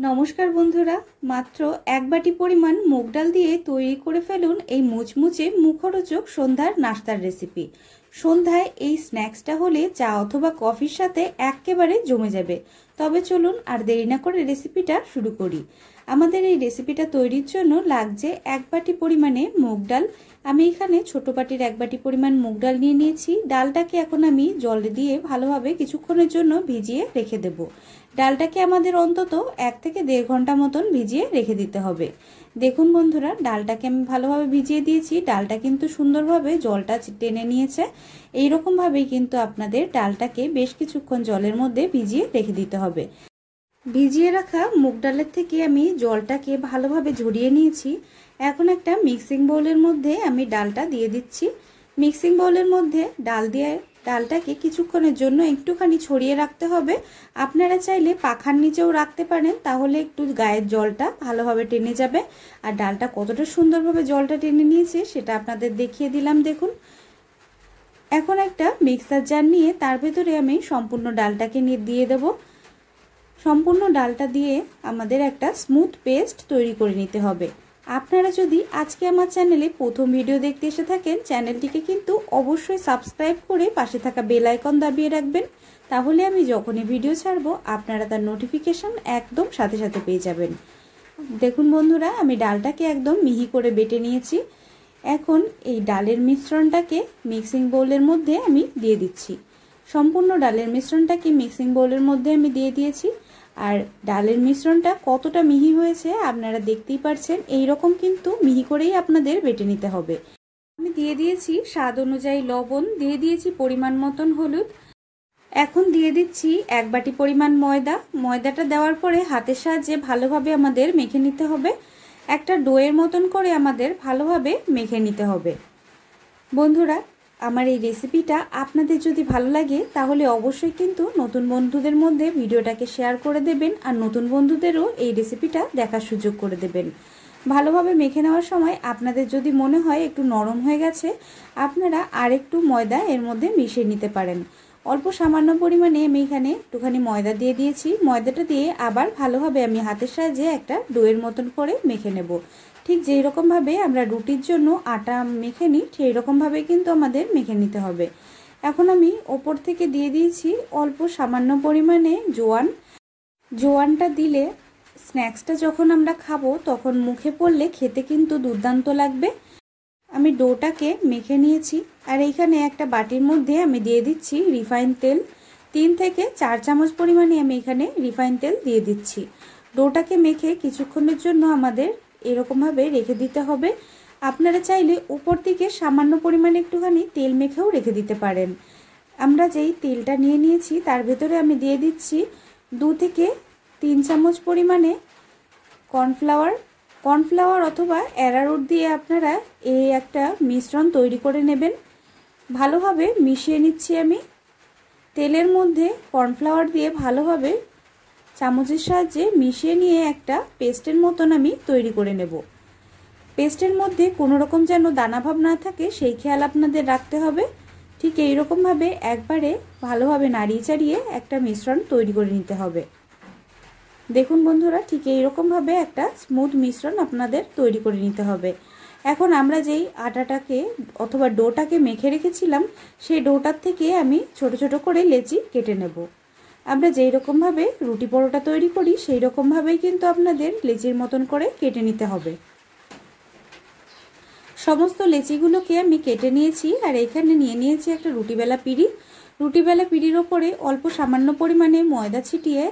নমস্কার বন্ধুরা, মাত্র এক বাটি পরিমাণ মুগ ডাল দিয়ে তৈরি করে ফেলুন এই মুচমুচে মুখরোচক সন্ধ্যার নাস্তার রেসিপি। সন্ধ্যায় এই স্ন্যাক্সটা হলে চা অথবা কফির সাথে একেবারে জমে যাবে। তবে চলুন আর দেরি না করে রেসিপিটা শুরু করি। আমাদের এই রেসিপিটা তৈরির জন্য লাগছে এক বাটি পরিমাণে মুগ ডাল। আমি এখানে ছোট বাটির এক বাটি পরিমাণ মুগ ডাল নিয়ে নিয়েছি। ডালটাকে এখন আমি জল দিয়ে ভালোভাবে কিছুক্ষণের জন্য ভিজিয়ে রেখে দেব। ডালটাকে আমাদের অন্তত 1 থেকে 1.5 ঘন্টা মতন ভিজিয়ে রেখে দিতে হবে। দেখুন বন্ধুরা, ডালটাকে আমি ভালোভাবে ভিজিয়ে দিয়েছি। ডালটা কিন্তু সুন্দরভাবে জলটা টেনে নিয়েছে। এইরকম ভাবেই কিন্তু আপনাদের ডালটাকে বেশ কিছুক্ষণ জলের মধ্যে ভিজিয়ে রেখে দিতে হবে। ভিজিয়ে রাখা মুগ ডালের থেকে আমি জলটাকে ভালোভাবে ঝরিয়ে নিয়েছি। এখন একটা মিক্সিং বোলের মধ্যে আমি ডালটা দিয়ে দিচ্ছি। মিক্সিং বোলের মধ্যে ডালটাকে কিছুক্ষণের জন্য একটুখানি ছড়িয়ে রাখতে হবে। আপনারা চাইলে পাখার নিচেও রাখতে পারেন, তাহলে একটু গায়ের জলটা ভালোভাবে টেনে যাবে। আর ডালটা কতটা সুন্দরভাবে জলটা টেনে নিয়েছে সেটা আপনাদের দেখিয়ে দিলাম। দেখুন, এখন একটা মিক্সার জার নিয়ে তার ভেতরে আমি সম্পূর্ণ ডালটাকে দিয়ে দেব। সম্পূর্ণ ডালটা দিয়ে আমাদের একটা স্মুথ পেস্ট তৈরি করে নিতে হবে। আপনারা যদি আজকে আমার চ্যানেলে প্রথম ভিডিও দেখতে এসে থাকেন, চ্যানেলটিকে কিন্তু অবশ্যই সাবস্ক্রাইব করে পাশে থাকা বেল আইকন দাবিয়ে রাখবেন। তাহলে আমি যখনই ভিডিও ছাড়বো আপনারা তার নোটিফিকেশন একদম সাথে সাথে পেয়ে যাবেন। দেখুন বন্ধুরা, আমি ডালটাকে একদম মিহি করে বেটে নিয়েছি। এখন এই ডালের মিশ্রণটাকে মিক্সিং বোলের মধ্যে আমি দিয়ে দিচ্ছি। সম্পূর্ণ ডালের মিশ্রণটাকে মিক্সিং বোলের মধ্যে আমি দিয়ে দিয়েছি। আর ডালের মিশ্রণটা কতটা মিহি হয়েছে আপনারা দেখতেই পারছেন। এইরকম কিন্তু মিহি করেই আপনাদের বেটে নিতে হবে। আমি দিয়ে দিয়েছি স্বাদ অনুযায়ী লবণ, দিয়ে দিয়েছি পরিমাণ মতন হলুদ। এখন দিয়ে দিচ্ছি 1 বাটি পরিমাণ ময়দা। ময়দাটা দেওয়ার পরে হাতের সাহায্যে ভালোভাবে আমাদের মেখে নিতে হবে। একটা ডোয়ের মতন করে আমাদের ভালোভাবে মেখে নিতে হবে। বন্ধুরা, আমার এই রেসিপিটা আপনাদের যদি ভালো লাগে তাহলে অবশ্যই কিন্তু নতুন বন্ধুদের মধ্যে ভিডিওটাকে শেয়ার করে দেবেন। আর নতুন বন্ধুদেরও এই রেসিপিটা দেখার সুযোগ করে দেবেন। ভালোভাবে মেখে নেওয়ার সময় আপনাদের যদি মনে হয় একটু নরম হয়ে গেছে, আপনারা আর একটু ময়দা এর মধ্যে মিশিয়ে নিতে পারেন। অল্প সামান্য পরিমাণে আমি এখানে একটুখানি ময়দা দিয়ে দিয়েছি। ময়দাটা দিয়ে আবার ভালোভাবে আমি হাতের সাহায্যে একটা ডোয়ের মতন করে মেখে নেব। ঠিক যেই রকমভাবে আমরা রুটির জন্য আটা মেখে নিই সেই রকমভাবে কিন্তু আমাদের মেখে নিতে হবে। এখন আমি ওপর থেকে দিয়ে দিয়েছি অল্প সামান্য পরিমাণে জোয়ান। জোয়ানটা দিলে স্ন্যাক্সটা যখন আমরা খাবো তখন মুখে পড়লে খেতে কিন্তু দুর্দান্ত লাগবে। আমি ডোটাকে মেখে নিয়েছি। আর এইখানে একটা বাটির মধ্যে আমি দিয়ে দিচ্ছি রিফাইন তেল। 3 থেকে 4 চামচ পরিমাণে আমি এখানে রিফাইন তেল দিয়ে দিচ্ছি। ডোটাকে মেখে কিছুক্ষণের জন্য আমাদের এরকমভাবে রেখে দিতে হবে। আপনারা চাইলে উপর থেকে সামান্য পরিমাণে একটুখানি তেল মেখেও রেখে দিতে পারেন। আমরা যেই তেলটা নিয়ে নিয়েছি তার ভেতরে আমি দিয়ে দিচ্ছি 2 থেকে 3 চামচ পরিমাণে কর্নফ্লাওয়ার অথবা অ্যারারুট দিয়ে আপনারা এই একটা মিশ্রণ তৈরি করে নেবেন। ভালোভাবে মিশিয়ে নিচ্ছি আমি। তেলের মধ্যে কর্নফ্লাওয়ার দিয়ে ভালোভাবে চামচের সাহায্যে মিশিয়ে নিয়ে একটা পেস্টের মতন আমি তৈরি করে নেব। পেস্টের মধ্যে কোনো রকম যেন দানাভাব না থাকে সেই খেয়াল আপনাদের রাখতে হবে। ঠিক এইরকমভাবে একবারে ভালোভাবে নাড়িয়ে চাড়িয়ে একটা মিশ্রণ তৈরি করে নিতে হবে। দেখুন বন্ধুরা, ঠিক এইরকমভাবে একটা স্মুথ মিশ্রণ আপনাদের তৈরি করে নিতে হবে। এখন আমরা যেই আটাটাকে অথবা ডোটাকে মেখে রেখেছিলাম সেই ডোটার থেকে আমি ছোট ছোট করে লেচি কেটে নেব। আমরা যেই রকমভাবে রুটি পরোটা তৈরি করি সেই রকমভাবেই কিন্তু আপনাদের লেচির মতন করে কেটে নিতে হবে। সমস্ত লেচিগুলোকে আমি কেটে নিয়েছি। আর এখানে নিয়ে নিয়েছি একটা রুটিবেলা পিঁড়ি। রুটিবেলা পিঁড়ির ওপরে অল্প সামান্য পরিমাণে ময়দা ছিটিয়ে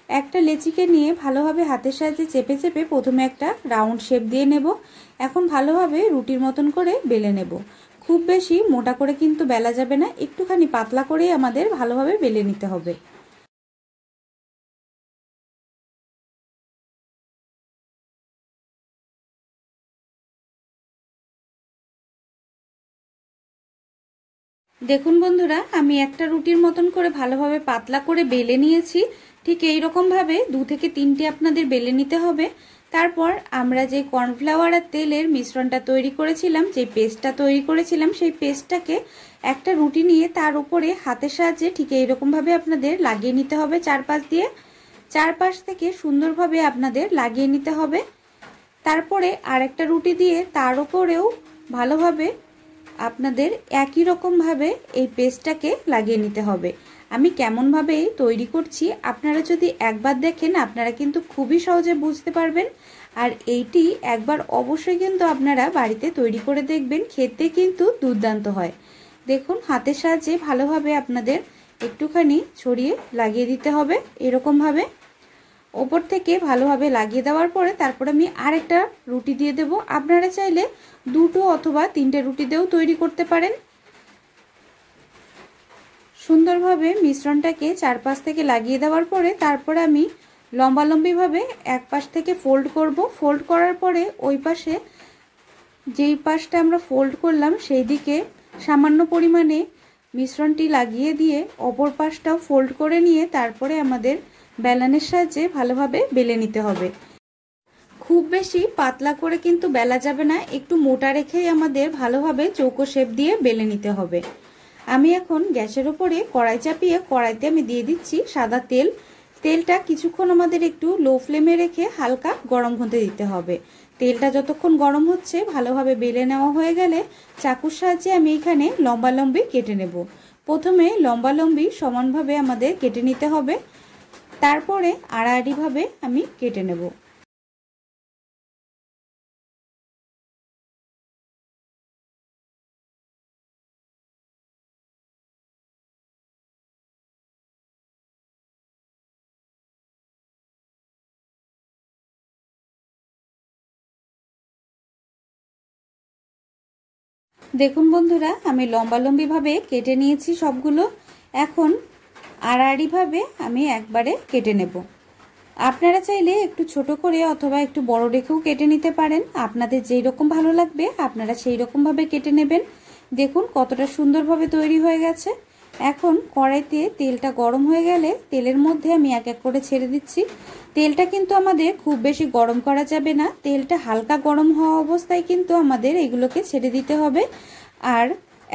একটা লেচিকে নিয়ে ভালোভাবে হাতের সাহায্যে চেপে চেপে প্রথমে একটা রাউন্ড শেপ দিয়ে নেব। এখন ভালোভাবে রুটির মতন করে বেলে নেব। খুব বেশি মোটা করে কিন্তু বেলা যাবে না, একটুখানি পাতলা করেই আমাদের ভালোভাবে বেলে নিতে হবে। দেখুন বন্ধুরা, আমি একটা রুটির মতন করে ভালোভাবে পাতলা করে বেলে নিয়েছি। ঠিক এই রকমভাবে 2 থেকে 3টে আপনাদের বেলে নিতে হবে। তারপর আমরা যে কর্নফ্লাওয়ার আর তেলের মিশ্রণটা তৈরি করেছিলাম, যে পেস্টটা তৈরি করেছিলাম, সেই পেস্টটাকে একটা রুটি নিয়ে তার উপরে হাতের সাহায্যে ঠিক এই রকমভাবে আপনাদের লাগিয়ে নিতে হবে চারপাশ দিয়ে। চারপাশ থেকে সুন্দরভাবে আপনাদের লাগিয়ে নিতে হবে। তারপরে আরেকটা রুটি দিয়ে তার উপরেও ভালোভাবে আপনাদের একই রকমভাবে এই পেস্টটাকে লাগিয়ে নিতে হবে। আমি কেমনভাবে তৈরি করছি আপনারা যদি একবার দেখেন আপনারা কিন্তু খুবই সহজে বুঝতে পারবেন। আর এইটি একবার অবশ্যই কিন্তু আপনারা বাড়িতে তৈরি করে দেখবেন, খেতে কিন্তু দুর্দান্ত হয়। দেখুন হাতের সাহায্যে ভালোভাবে আপনাদের একটুখানি ছড়িয়ে লাগিয়ে দিতে হবে এরকমভাবে। ওপর থেকে ভালোভাবে লাগিয়ে দেওয়ার পরে তারপর আমি আরেকটা রুটি দিয়ে দেব। আপনারা চাইলে দুটো অথবা তিনটে রুটি দিয়েও তৈরি করতে পারেন। সুন্দরভাবে মিশ্রণটাকে চারপাশ থেকে লাগিয়ে দেওয়ার পরে তারপরে আমি লম্বালম্বিভাবে এক পাশ থেকে ফোল্ড করব। ফোল্ড করার পরে ওই পাশে যেই পাশটা আমরা ফোল্ড করলাম সেই দিকে সামান্য পরিমাণে মিশ্রণটি লাগিয়ে দিয়ে অপর পাশটাও ফোল্ড করে নিয়ে তারপরে আমাদের বেলনের সাহায্যে ভালোভাবে বেলে নিতে হবে। খুব বেশি পাতলা করে কিন্তু বেলা যাবে না, একটু মোটা রেখেই আমাদের ভালোভাবে চৌকো শেপ দিয়ে বেলে নিতে হবে। আমি এখন গ্যাসের উপরে কড়াই চাপিয়ে কড়াইতে আমি দিয়ে দিচ্ছি সাদা তেল। তেলটা কিছুক্ষণ আমাদের একটু লো ফ্লেমে রেখে হালকা গরম হতে দিতে হবে। তেলটা যতক্ষণ গরম হচ্ছে ভালোভাবে বেলে নেওয়া হয়ে গেলে চাকুর সাহায্যে আমি এখানে লম্বালম্বি কেটে নেব। প্রথমে লম্বালম্বি সমানভাবে আমাদের কেটে নিতে হবে, তারপরে আড়াআড়িভাবে আমি কেটে নেব। দেখুন বন্ধুরা আমি লম্বালম্বিভাবে কেটে নিয়েছি সবগুলো। এখন আড়াআড়িভাবে আমি একবারে কেটে নেব। আপনারা চাইলে একটু ছোট করে অথবা একটু বড় রেখেও কেটে নিতে পারেন, আপনাদের যেই রকম ভালো লাগবে আপনারা সেই রকমভাবে কেটে নেবেন। দেখুন কতটা সুন্দরভাবে তৈরি হয়ে গেছে। এখন কড়াইতে তেলটা গরম হয়ে গেলে তেলের মধ্যে আমি এক এক করে ছেড়ে দিচ্ছি। তেলটা কিন্তু আমাদের খুব বেশি গরম করা যাবে না, তেলটা হালকা গরম হওয়া অবস্থায় কিন্তু আমাদের এগুলোকে ছেড়ে দিতে হবে। আর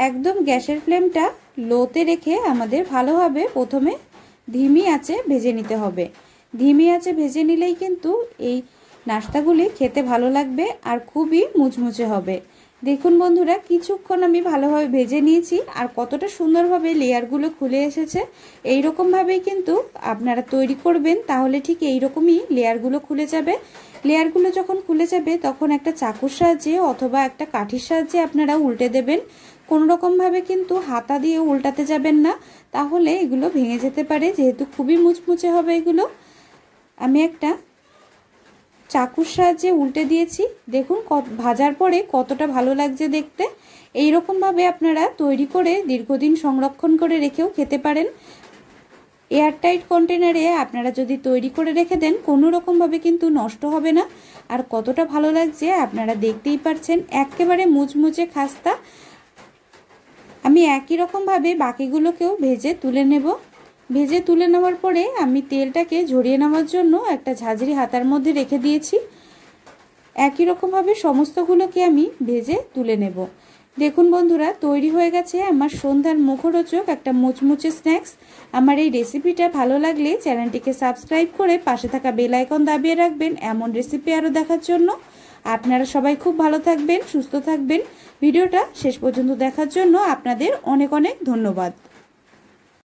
একদম গ্যাসের ফ্লেমটা লোতে রেখে আমাদের ভালোভাবে প্রথমে ধিমি আঁচে ভেজে নিতে হবে। ধিমি আঁচে ভেজে নিলেই কিন্তু এই নাস্তাগুলি খেতে ভালো লাগবে আর খুবই মুচমুচে হবে। দেখুন বন্ধুরা কিছুক্ষণ আমি ভালোভাবে ভেজে নিয়েছি আর কতটা সুন্দরভাবে লেয়ারগুলো খুলে এসেছে। এই রকমভাবেই কিন্তু আপনারা তৈরি করবেন, তাহলে ঠিক এই রকমই লেয়ারগুলো খুলে যাবে। লেয়ারগুলো যখন খুলে যাবে তখন একটা চাকুর সাহায্যে অথবা একটা কাঠির সাহায্যে আপনারা উল্টে দেবেন। কোনো রকমভাবে কিন্তু হাতা দিয়ে উল্টাতে যাবেন না, তাহলে এগুলো ভেঙে যেতে পারে, যেহেতু খুবই মুচমুচে হবে এগুলো। আমি একটা চাকুর সাহায্যে উল্টে দিয়েছি। দেখুন ভাজার পরে কতটা ভালো লাগছে দেখতে। এই রকমভাবে আপনারা তৈরি করে দীর্ঘদিন সংরক্ষণ করে রেখেও খেতে পারেন। এয়ারটাইট কন্টেনারে আপনারা যদি তৈরি করে রেখে দেন কোনো রকমভাবে কিন্তু নষ্ট হবে না। আর কতটা ভালো লাগছে আপনারা দেখতেই পাচ্ছেন, একেবারে মুচমুচে খাস্তা। আমি একই রকমভাবে বাকিগুলোকেও ভেজে তুলে নেব। ভেজে তুলে নেওয়ার পরে আমি তেলটাকে ঝরিয়ে নেওয়ার জন্য একটা ঝাঁঝরি হাতার মধ্যে রেখে দিয়েছি। একই রকমভাবে সমস্তগুলোকে আমি ভেজে তুলে নেব। দেখুন বন্ধুরা তৈরি হয়ে গেছে আমার সন্ধ্যার মুখরোচক একটা মুচমুচে স্ন্যাক্স। আমার এই রেসিপিটা ভালো লাগলে চ্যানেলটিকে সাবস্ক্রাইব করে পাশে থাকা বেল আইকন দাবিয়ে রাখবেন এমন রেসিপি আরও দেখার জন্য। আপনারা সবাই খুব ভালো থাকবেন, সুস্থ থাকবেন। ভিডিওটা শেষ পর্যন্ত দেখার জন্য আপনাদের অনেক অনেক ধন্যবাদ।